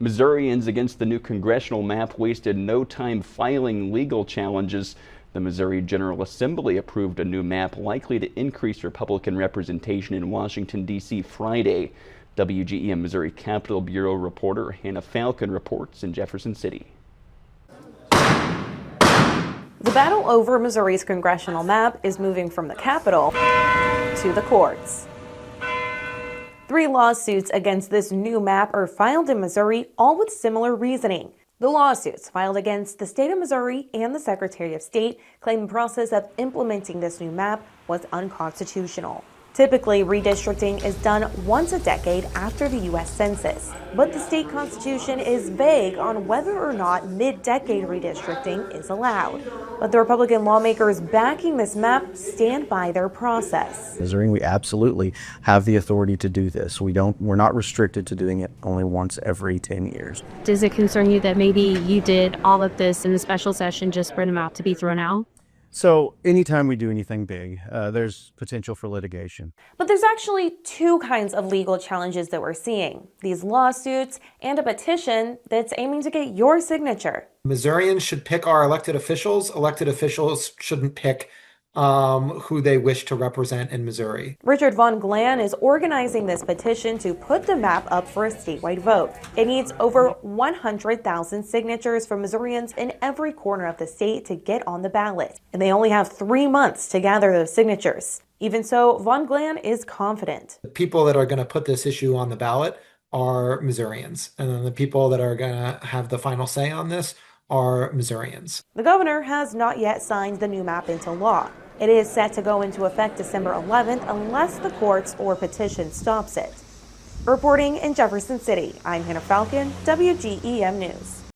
Missourians against the new congressional map wasted no time filing legal challenges. The Missouri General Assembly approved a new map likely to increase Republican representation in Washington, D.C. Friday. WGEM Missouri Capitol Bureau reporter Hannah Falcon reports in Jefferson City. The battle over Missouri's congressional map is moving from the Capitol to the courts. 3 lawsuits against this new map are filed in Missouri, all with similar reasoning. The lawsuits filed against the state of Missouri and the Secretary of State claim the process of implementing this new map was unconstitutional. Typically, redistricting is done once a decade after the U.S. Census, but the state constitution is vague on whether or not mid-decade redistricting is allowed. But the Republican lawmakers backing this map stand by their process. Missouri, we absolutely have the authority to do this. We're not restricted to doing it only once every 10 years. Does it concern you that maybe you did all of this in the special session just for the map to be thrown out? So anytime we do anything big, there's potential for litigation. But there's actually 2 kinds of legal challenges that we're seeing. These lawsuits and a petition that's aiming to get your signature. Missourians should pick our elected officials. Elected officials shouldn't pick who they wish to represent in Missouri. Richard Von Glan is organizing this petition to put the map up for a statewide vote. It needs over 100,000 signatures from Missourians in every corner of the state to get on the ballot. And they only have 3 months to gather those signatures. Even so, Von Glan is confident. The people that are going to put this issue on the ballot are Missourians. And then the people that are going to have the final say on this are Missourians. The governor has not yet signed the new map into law. It is set to go into effect December 11th unless the courts or petition stops it. Reporting in Jefferson City, I'm Hannah Falcon, WGEM News.